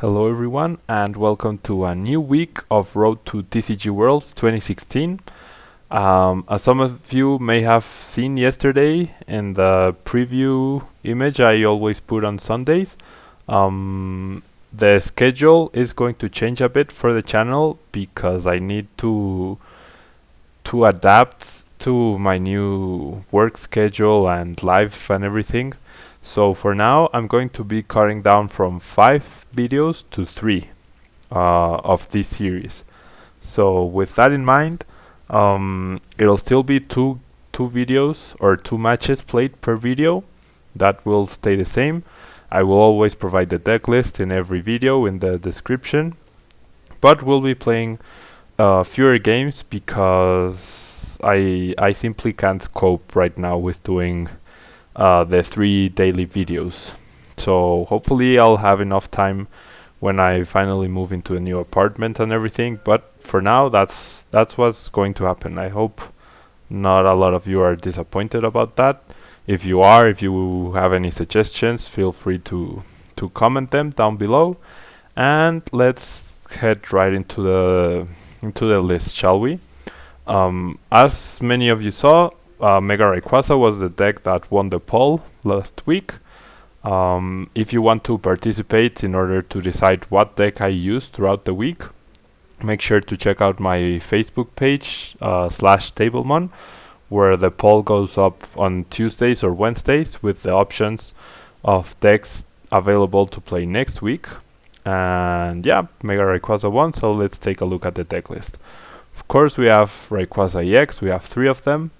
Hello everyone and welcome to a new week of Road to TCG Worlds 2016. As some of you may have seen yesterday in the preview image I always put on Sundays, the schedule is going to change a bit for the channel because I need to adapt to my new work schedule and life and everything. So for now I'm going to be cutting down from 5 videos to 3 of this series. So with that in mind, it'll still be two videos or 2 matches played per video. That will stay the same. I will always provide the deck list in every video in the description, but we'll be playing fewer games because I simply can't cope right now with doing the 3 daily videos. So hopefully I'll have enough time when I finally move into a new apartment and everything, but for now that's what's going to happen. I hope not a lot of you are disappointed about that. If you are, if you have any suggestions, feel free to comment them down below, and let's head right into the list, shall we? As many of you saw, Mega Rayquaza was the deck that won the poll last week. If you want to participate in order to decide what deck I use throughout the week, make sure to check out my Facebook page /Tablemon, where the poll goes up on Tuesdays or Wednesdays with the options of decks available to play next week. And yeah, Mega Rayquaza won, so let's take a look at the deck list. Of course, we have Rayquaza EX, we have 3 of them.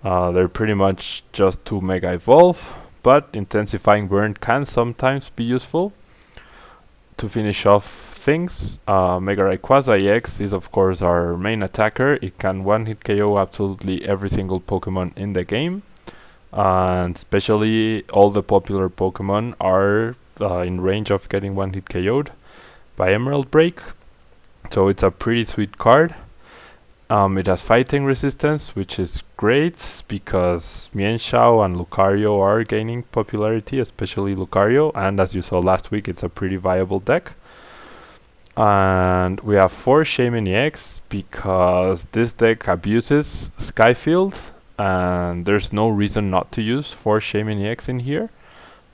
They're pretty much just 2 Mega Evolve, but intensifying burn can sometimes be useful to finish off things. Mega Rayquaza EX is of course our main attacker. It can one-hit KO absolutely every single Pokemon in the game, and especially all the popular Pokemon are in range of getting one-hit KO'd by Emerald Break, so it's a pretty sweet card. It has fighting resistance, which is great because Mienshao and Lucario are gaining popularity, especially Lucario, and as you saw last week, it's a pretty viable deck. And we have 4 Shaymin EX because this deck abuses Skyfield, and there's no reason not to use 4 Shaymin EX in here.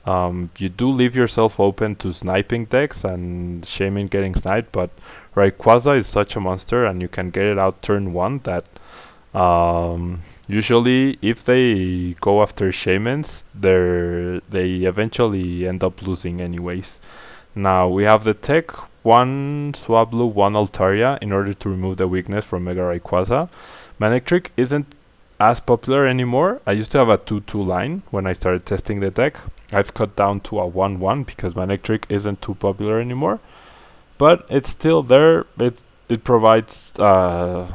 You do leave yourself open to sniping decks and Shaymin getting sniped, but Rayquaza is such a monster and you can get it out turn 1 that usually if they go after Shaymins, they eventually end up losing anyways. Now we have the tech 1 Swablu, 1 Altaria in order to remove the weakness from Mega Rayquaza. Manectric isn't as popular anymore. I used to have a 2-2 line when I started testing the deck. I've cut down to a 1-1 because Manectric isn't too popular anymore, but it's still there. It provides a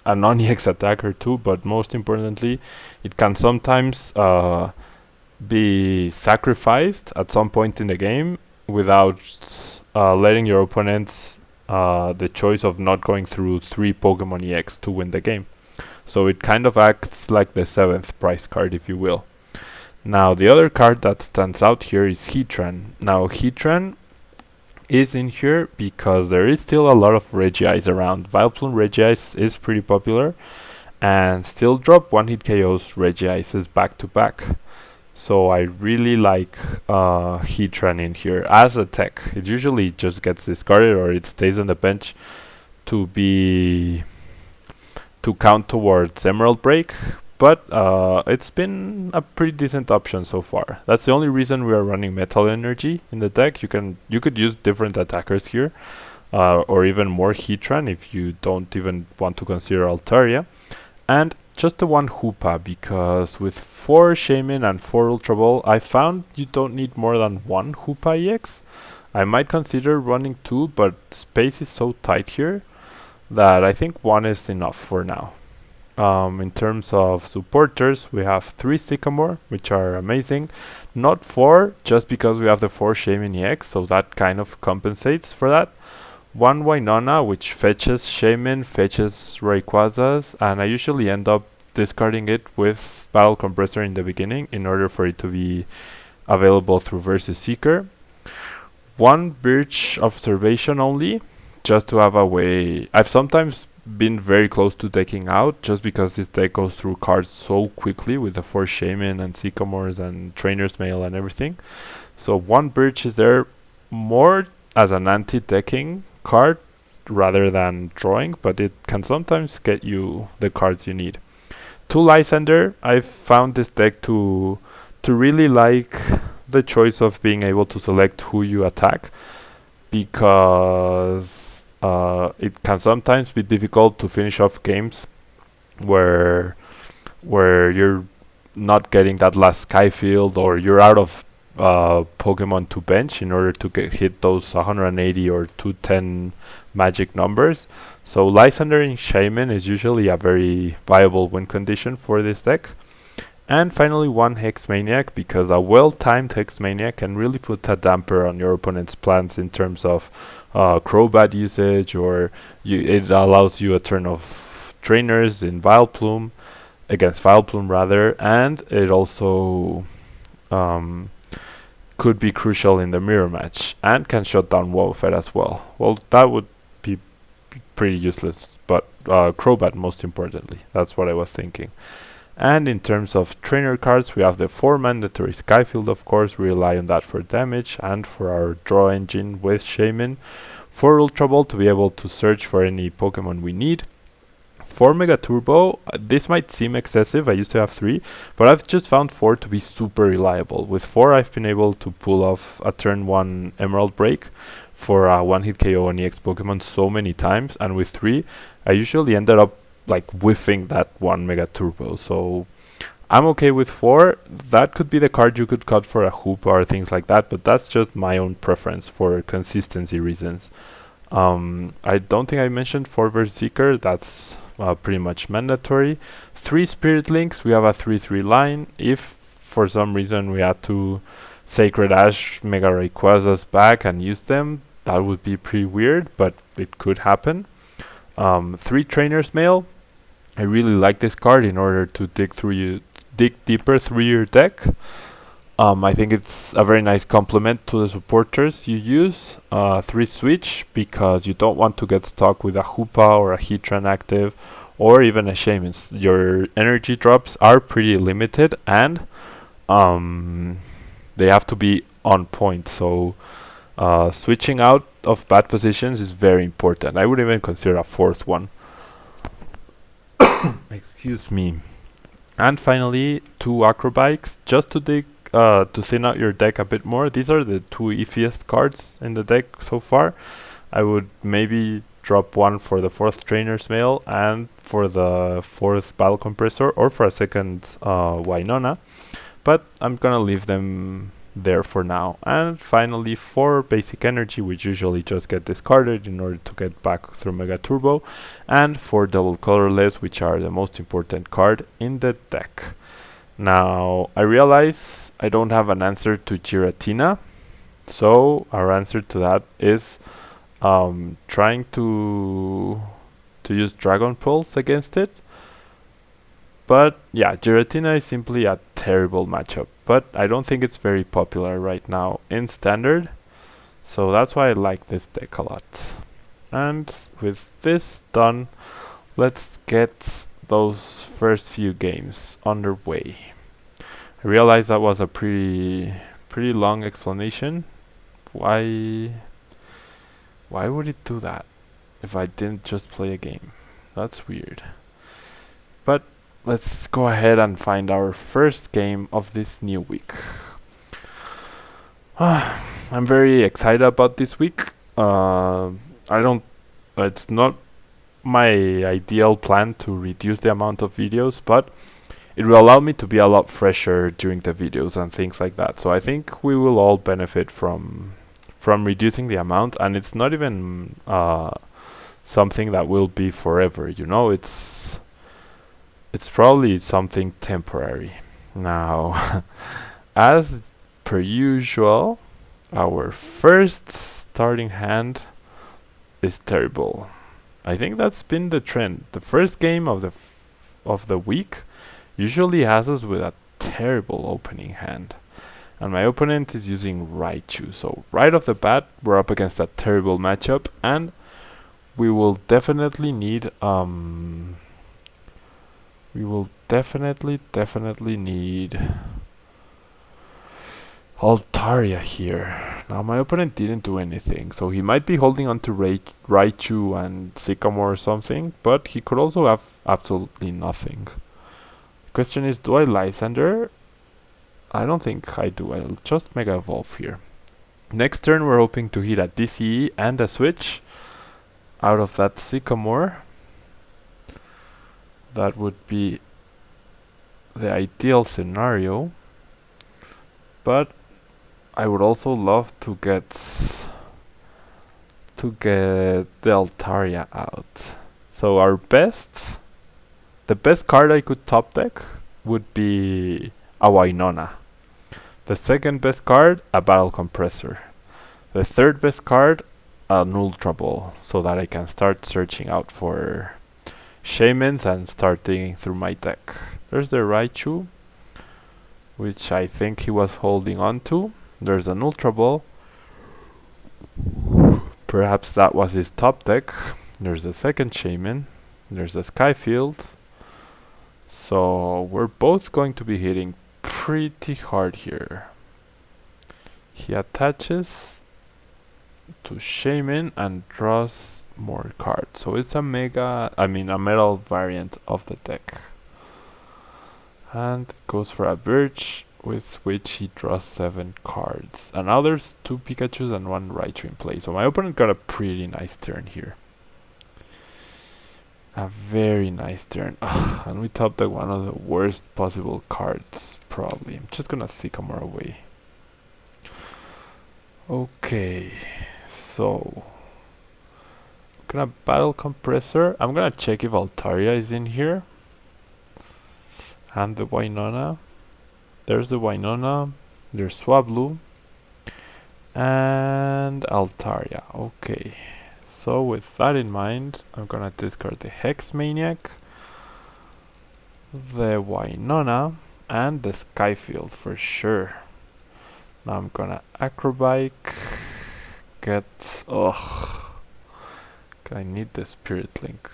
non-EX attacker too, but most importantly it can sometimes be sacrificed at some point in the game without letting your opponents the choice of not going through 3 Pokemon EX to win the game. So it kind of acts like the 7th price card, if you will. Now the other card that stands out here is Heatran. Now Heatran is in here because there is still a lot of Regis around. Vileplume Regis is pretty popular and still drop one-hit KOs Regis back to back. So I really like Heatran in here as a tech. It usually just gets discarded or it stays on the bench to count towards Emerald Break, but it's been a pretty decent option so far. That's the only reason we are running Metal Energy in the deck. You could use different attackers here, or even more Heatran if you don't even want to consider Altaria, and just the 1 Hoopa, because with 4 Shaymin and 4 Ultra Ball, I found you don't need more than 1 Hoopa EX. I might consider running 2, but space is so tight here that I think 1 is enough for now. In terms of supporters, we have 3 Sycamore, which are amazing. Not 4, just because we have the 4 Shaymin EX, so that kind of compensates for that. 1 Winona, which fetches Shaymin, fetches Rayquazas, and I usually end up discarding it with Battle Compressor in the beginning in order for it to be available through Versus Seeker. one birch observation only, just to have a way. I've sometimes been very close to decking out, just because this deck goes through cards so quickly with the 4 Shaymin and Sycamores and Trainer's Mail and everything. So one birch is there more as an anti-decking card rather than drawing, but it can sometimes get you the cards you need. 2 Lysander, I've found this deck to really like the choice of being able to select who you attack, because it can sometimes be difficult to finish off games where you're not getting that last Skyfield, or you're out of Pokemon to bench in order to hit those 180 or 210 magic numbers. So Lysander in Shaymin is usually a very viable win condition for this deck. And finally, 1 Hex Maniac, because a well-timed Hex Maniac can really put a damper on your opponent's plans in terms of Crobat usage, or it allows you a turn of trainers in Vileplume, against Vileplume rather, and it also could be crucial in the mirror match, and can shut down Wobbuffet as well. Well, that would be pretty useless, but Crobat most importantly. That's what I was thinking. And in terms of trainer cards, we have the 4 mandatory Skyfield, of course. We rely on that for damage and for our draw engine with Shaymin. 4 Ultra Ball to be able to search for any Pokemon we need. 4 Mega Turbo, this might seem excessive, I used to have 3, but I've just found 4 to be super reliable. With 4 I've been able to pull off a turn 1 Emerald Break for a 1-hit KO on EX Pokemon so many times, and with 3 I usually ended up like whiffing that 1 Mega Turbo. So I'm okay with 4. That could be the card you could cut for a Hoopa or things like that, but that's just my own preference for consistency reasons. I don't think I mentioned 4 Berserker, that's pretty much mandatory. 3 Spirit Links, we have a 3-3 line. If for some reason we had to Sacred Ash Mega Rayquazas back and use them, that would be pretty weird, but it could happen. 3 Trainer's Mail, I really like this card in order to dig deeper through your deck. I think it's a very nice complement to the supporters you use. 3 Switch, because you don't want to get stuck with a Hoopa or a Heatran active, or even a Shaymin. Your energy drops are pretty limited, and they have to be on point. So switching out of bad positions is very important. I would even consider a 4th one. Excuse me. And finally, 2 Acrobikes, just to dig to thin out your deck a bit more. These are the 2 iffiest cards in the deck so far. I would maybe drop 1 for the 4th Trainer's Mail and for the 4th Battle Compressor, or for a 2nd Winona, but I'm gonna leave them there for now. And finally, 4 Basic Energy, which usually just get discarded in order to get back through Mega Turbo, and 4 Double Colorless, which are the most important card in the deck. Now, I realize I don't have an answer to Giratina, so our answer to that is trying to use Dragon Pulse against it. But yeah, Giratina is simply a terrible matchup, but I don't think it's very popular right now in Standard, so that's why I like this deck a lot. And with this done, let's get those first few games underway. I realize that was a pretty long explanation. Why would it do that if I didn't just play a game? That's weird. But let's go ahead and find our first game of this new week. I'm very excited about this week. It's not my ideal plan to reduce the amount of videos, but it will allow me to be a lot fresher during the videos and things like that. So I think we will all benefit from reducing the amount, and it's not even something that will be forever, you know. It's probably something temporary. Now, as per usual, our first starting hand is terrible. I think that's been the trend. The first game of the week usually has us with a terrible opening hand. And my opponent is using Raichu. So right off the bat, we're up against a terrible matchup, and we will definitely need definitely need Altaria here. Now my opponent didn't do anything, so he might be holding on to Raichu and Sycamore or something, but he could also have absolutely nothing. The question is, do I Lysander? I don't think I do. I'll just Mega Evolve here. Next turn we're hoping to hit a DCE and a switch out of that Sycamore. That would be the ideal scenario, but I would also love to get the Altaria out. So the best card I could top deck would be a Winona. The second best card, a Battle Compressor. The third best card, an Ultra Ball, so that I can start searching out for Shaymins and start digging through my deck. There's the Raichu, which I think he was holding on to. There's an Ultra Ball. Perhaps that was his top deck. There's the second Shaymin. There's a Skyfield. So we're both going to be hitting pretty hard here. He attaches to Shaymin and draws more cards. So it's a metal variant of the deck. And goes for a Birch, with which he draws 7 cards. And now there's 2 Pikachus and 1 Raichu in play. So my opponent got a pretty nice turn here. A very nice turn. And we top deck one of the worst possible cards, probably. I'm just gonna Sycamore away. Okay, so I'm gonna Battle Compressor. I'm gonna check if Altaria is in here. And the Winona. There's the Winona. There's Swablu. And Altaria. Okay. So with that in mind, I'm gonna discard the Hex Maniac, the Winona, and the Skyfield for sure. Now I'm gonna Acrobike, I need the Spirit Link.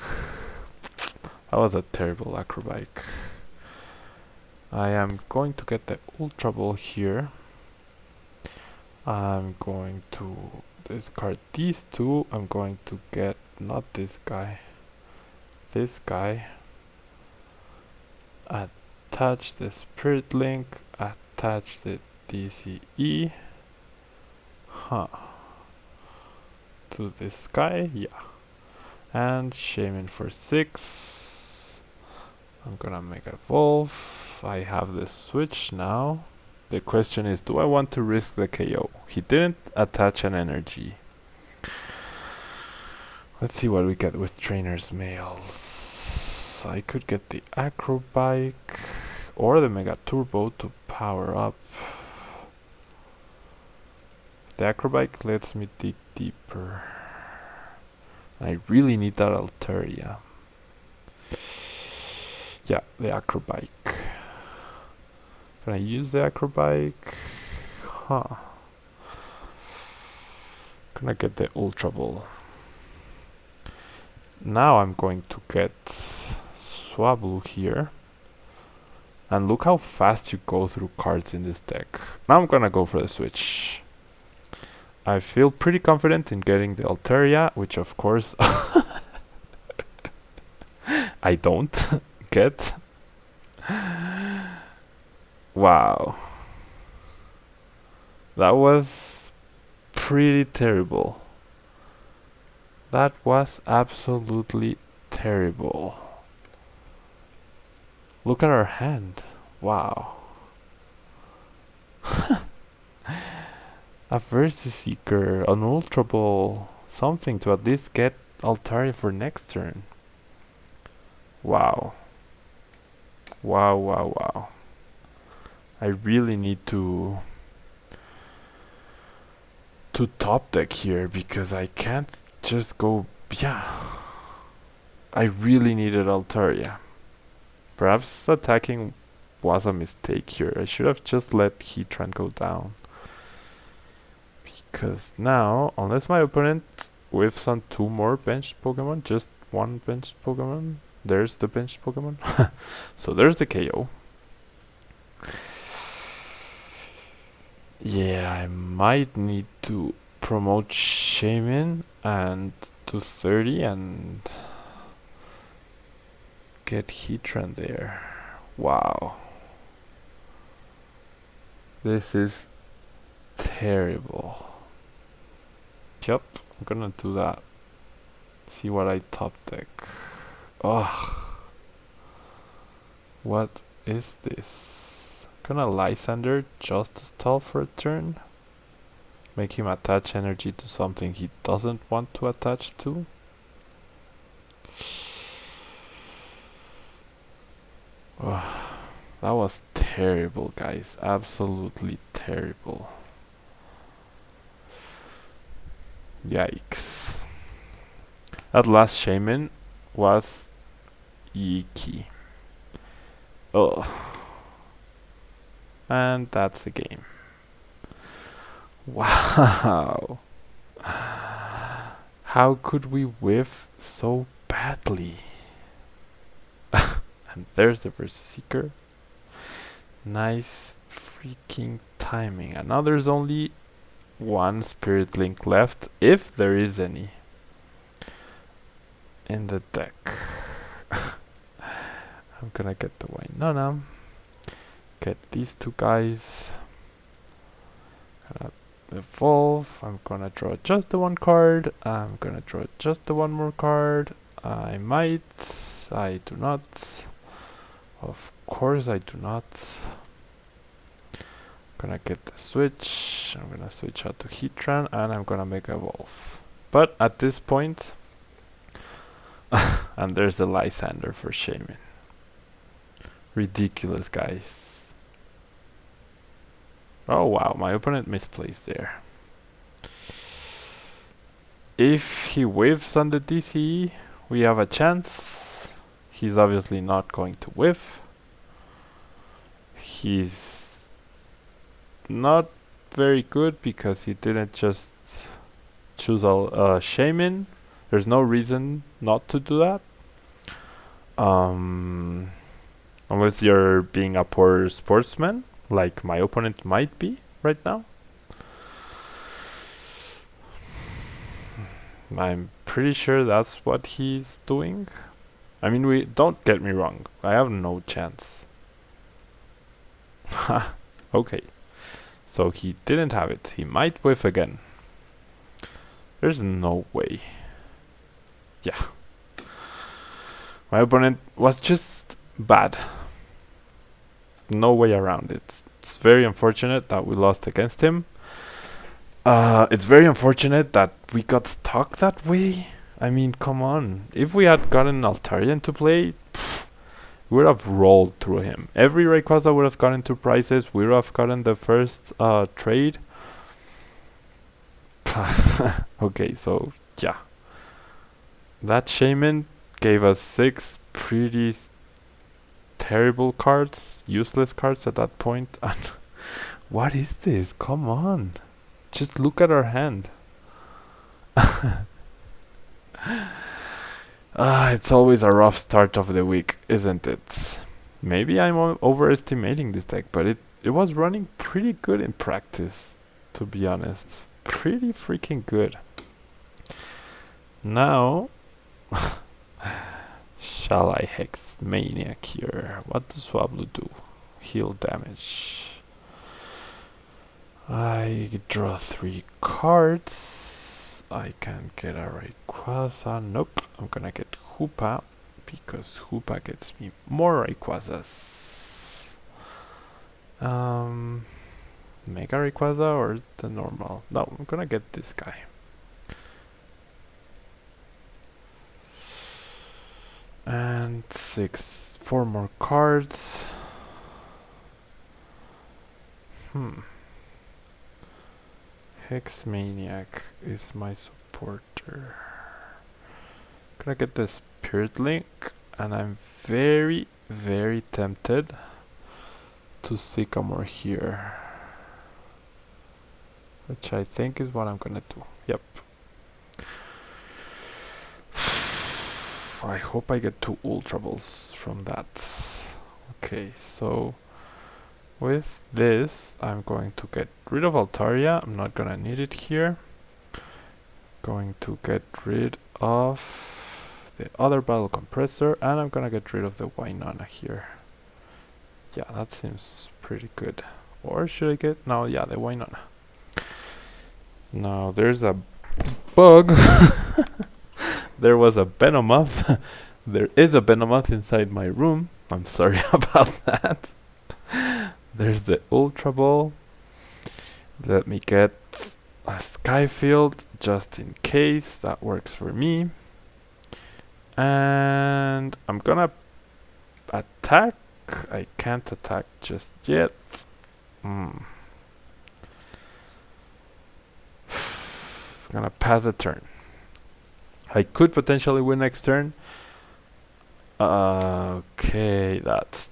That was a terrible Acrobike. I am going to get the Ultra Ball here. I'm going to discard these 2. I'm going to get not this guy, this guy. Attach the Spirit Link, attach the DCE to this guy, and Shaymin for 6. I'm gonna Mega Evolve. I have the switch now. The question is, do I want to risk the KO? He didn't attach an energy. Let's see what we get with Trainer's Mails. I could get the Acrobike or the Mega Turbo to power up. The Acrobike lets me dig deeper. I really need that Altaria. Yeah, the Acrobike. Can I use the Acrobike? Can I get the Ultra Ball? Now I'm going to get Swablu here. And look how fast you go through cards in this deck. Now I'm gonna go for the switch. I feel pretty confident in getting the Altaria, which of course I don't get. Wow. That was pretty terrible. That was absolutely terrible. Look at our hand. Wow. A Versus Seeker, an Ultra Ball, something to at least get Altaria for next turn. Wow. Wow, wow, wow. I really need to top deck here because I can't just go, I really needed Altaria. Perhaps attacking was a mistake here. I should have just let Heatran go down. Because now, unless my opponent whiffs on 2 more benched Pokemon, just 1 benched Pokemon, there's the benched Pokemon. So there's the KO. Yeah, I might need to promote Shaymin and to 30 and get Heatran there. Wow. This is terrible. Yup, I'm gonna do that. See what I top deck. Ugh. What is this? Gonna Lysander just to stall for a turn. Make him attach energy to something he doesn't want to attach to. Ugh. That was terrible, guys. Absolutely terrible. Yikes. That last Shaymin was icky. Ugh. And that's a game. Wow. How could we whiff so badly? And there's the Versus Seeker. Nice freaking timing. And now there's only 1 Spirit Link left, if there is any, in the deck. I'm gonna get the Winona. Get these 2 guys. Gonna evolve. I'm gonna draw just the 1 card. I'm gonna draw just the 1 more card. I might. I do not. Of course I do not. Gonna get the switch. I'm gonna switch out to Heatran and I'm gonna Mega Evolve. But at this point, and there's the Lysander for Shaymin. Ridiculous, guys. Oh wow, my opponent misplaced there. If he whiffs on the DCE, we have a chance. He's obviously not going to whiff. He's not very good because he didn't just choose a Shaymin. There's no reason not to do that. Unless you're being a poor sportsman, like my opponent might be right now. I'm pretty sure that's what he's doing. I mean, don't get me wrong. I have no chance. Okay. So he didn't have it. He might whiff again. There's no way. Yeah. My opponent was just bad. No way around it. It's very unfortunate that we lost against him. It's very unfortunate that we got stuck that way. I mean, come on. If we had gotten Altaria into play, we would have rolled through him. Every Rayquaza would have gotten 2 prizes. We would have gotten the first trade. Okay, so yeah. That Shaymin gave us 6 pretty terrible cards, useless cards at that point. And what is this? Come on. Just look at our hand. It's always a rough start of the week, isn't it? Maybe I'm overestimating this deck, but it was running pretty good in practice, to be honest. Pretty freaking good. Now, shall I Hex Maniac here? What does Swablu do? Heal damage. I draw 3 cards. I can get a Rayquaza. Nope. I'm gonna get Hoopa because Hoopa gets me more Rayquazas. Mega Rayquaza or the normal? No, I'm gonna get this guy. And 4 more cards. Hex Maniac is my supporter. Gonna get the Spirit Link, and I'm very, very tempted to Sycamore here, which I think is what I'm gonna do. Yep. I hope I get 2 Ultra Balls from that. Okay, so with this I'm going to get rid of Altaria. I'm not gonna need it here. Going to get rid of the other Battle Compressor, and I'm gonna get rid of the Wynonna here. Yeah, that seems pretty good. Or should I get... no, yeah, the Wynonna. Now there's a bug. There was a Venomoth. There is a Venomoth inside my room. I'm sorry about that. There's the Ultra Ball. Let me get a Skyfield just in case. That works for me. And I'm gonna attack. I can't attack just yet. I'm gonna pass a turn. I could potentially win next turn. Okay, that's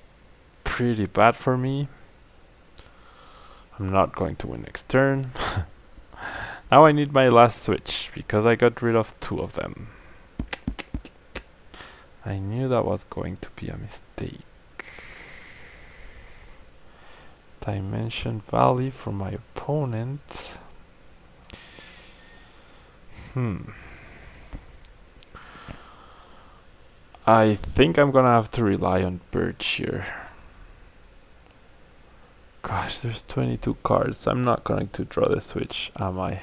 pretty bad for me. I'm not going to win next turn. Now I need my last switch because I got rid of 2 of them. I knew that was going to be a mistake. Dimension Valley for my opponent. I think I'm gonna have to rely on Birch here. Gosh, there's 22 cards. I'm not going to draw the switch, am I?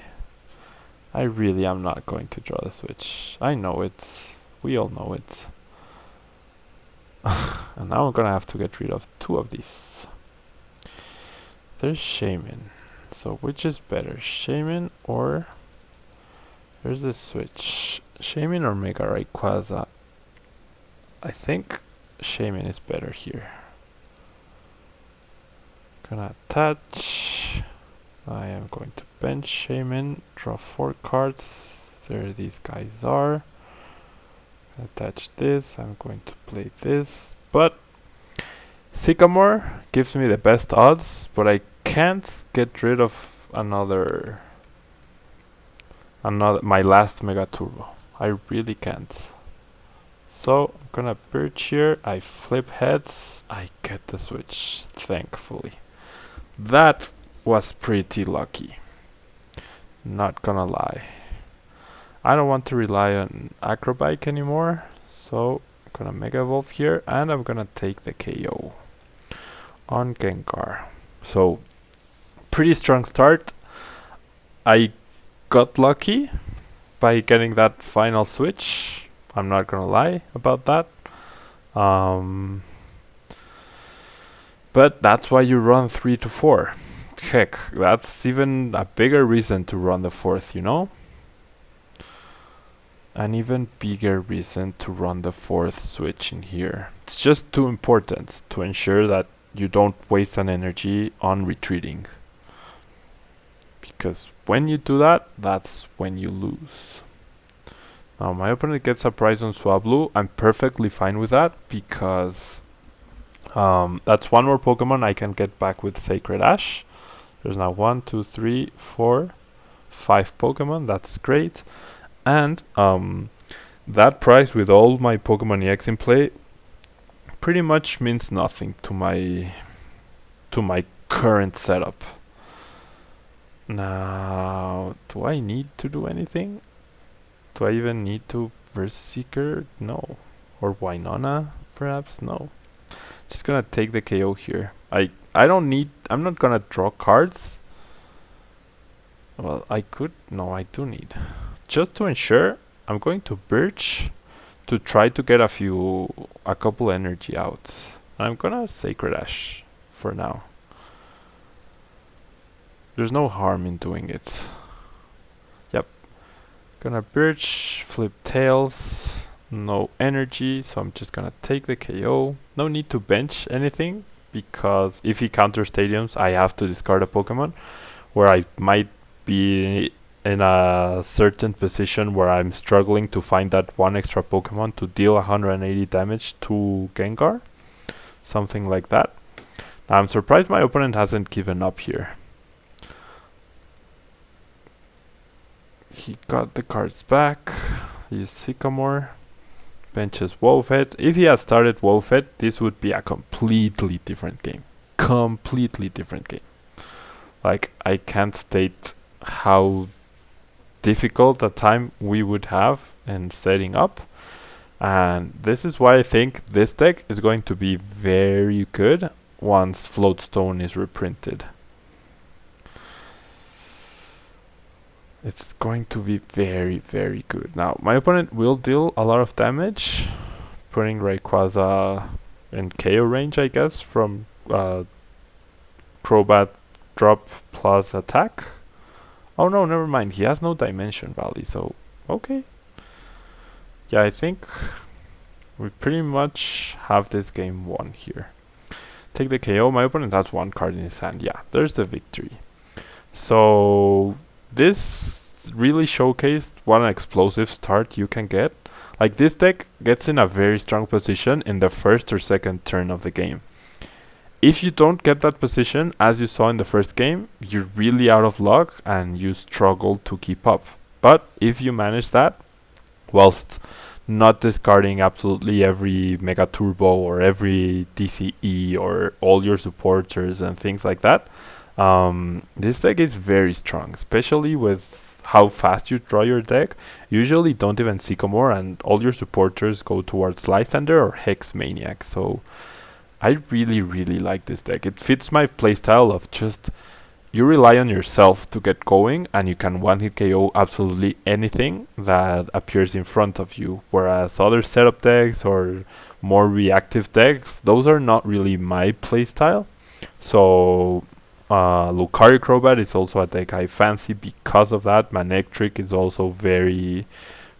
I really am not going to draw the switch. I know it. We all know it. And now I'm gonna have to get rid of 2 of these. There's Shaymin. So which is better? Shaymin or... there's the switch. Shaymin or Mega Rayquaza? I think Shaymin is better here. Gonna attach. I am going to bench Shaymin, draw 4 cards. There these guys are. Attach this. I'm going to play this. But Sycamore gives me the best odds, but I can't get rid of another my last Mega Turbo. I really can't. So I'm gonna Birch here. I flip heads. I get the switch, thankfully. That was pretty lucky. Not gonna lie. I don't want to rely on Acrobike anymore, so I'm gonna Mega Evolve here, and I'm gonna take the KO on Gengar. So pretty strong start. I got lucky by getting that final switch. I'm not gonna lie about that. But that's why you run 3 to 4. Heck, that's even a bigger reason to run the 4th, you know? An even bigger reason to run the 4th switch in here. It's just too important to ensure that you don't waste an energy on retreating. Because when you do that, that's when you lose. Now my opponent gets a prize on Swablu. I'm perfectly fine with that because that's 1 more Pokemon I can get back with Sacred Ash. There's now 1, 2, 3, 4, 5 Pokemon. That's great. And that prize with all my Pokemon EX in play pretty much means nothing to my current setup. Now, do I need to do anything? Do I even need to Versus Seeker? No. Or Wynonna, perhaps? No. Just gonna take the KO here. I don't need... I'm not gonna draw cards. Well, I could... No, I do need. Just to ensure, I'm going to Birch to try to get a couple energy out. I'm gonna Sacred Ash for now. There's no harm in doing it. Yep. Gonna Birch, flip Tails, no energy, so I'm just gonna take the KO. No need to bench anything, because if he counters stadiums, I have to discard a Pokemon, where I might be in a certain position where I'm struggling to find that 1 extra Pokemon to deal 180 damage to Gengar. Something like that. I'm surprised my opponent hasn't given up here. He got the cards back. He used Sycamore. Benches Wowfed. If he had started Wowfed, this would be a completely different game. Completely different game. Like, I can't state how difficult a time we would have in setting up. And this is why I think this deck is going to be very good once Floatstone is reprinted. It's going to be very, very good. Now, my opponent will deal a lot of damage, putting Rayquaza in KO range, I guess, from Crobat drop plus attack. Oh no, never mind. He has no dimension value, so okay. Yeah, I think we pretty much have this game won here. Take the KO. My opponent has one card in his hand. Yeah, there's the victory. So this really showcased what an explosive start you can get. Like, this deck gets in a very strong position in the first or second turn of the game. If you don't get that position, as you saw in the first game, you're really out of luck and you struggle to keep up. But if you manage that, whilst not discarding absolutely every Mega Turbo or every DCE or all your supporters and things like that, this deck is very strong, especially with how fast you draw your deck. Usually don't even Sycamore and all your supporters go towards Lysander or Hex Maniac. So I really, really like this deck. It fits my playstyle of just, you rely on yourself to get going and you can one-hit KO absolutely anything that appears in front of you. Whereas other setup decks or more reactive decks, those are not really my playstyle. So Lucario Crobat is also a deck I fancy because of that. Manectric is also very,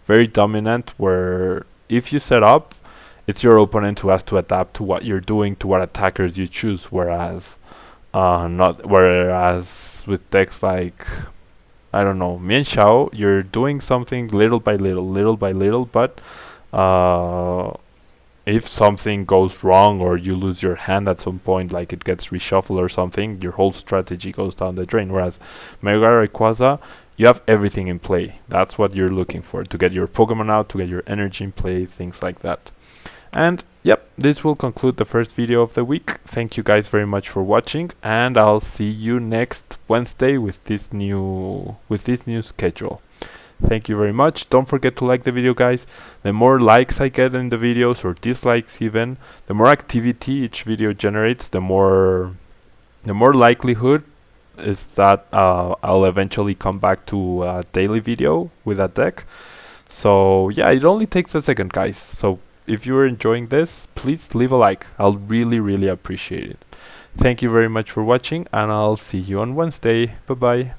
very dominant, where if you set up, it's your opponent who has to adapt to what you're doing, to what attackers you choose. Whereas with decks like, I don't know, Mian Xiao, you're doing something little by little, but if something goes wrong or you lose your hand at some point, like it gets reshuffled or something, your whole strategy goes down the drain. Whereas Mega Rayquaza, you have everything in play. That's what you're looking for, to get your Pokemon out, to get your energy in play, things like that. And yep, this will conclude the first video of the week. Thank you guys very much for watching, and I'll see you next Wednesday with this new schedule. Thank you very much. Don't forget to like the video, guys. The more likes I get in the videos, or dislikes even, the more activity each video generates, the more likelihood is that I'll eventually come back to a daily video with that deck. So yeah, it only takes a second, guys. So if you're enjoying this, please leave a like. I'll really, really appreciate it. Thank you very much for watching, and I'll see you on Wednesday. Bye bye.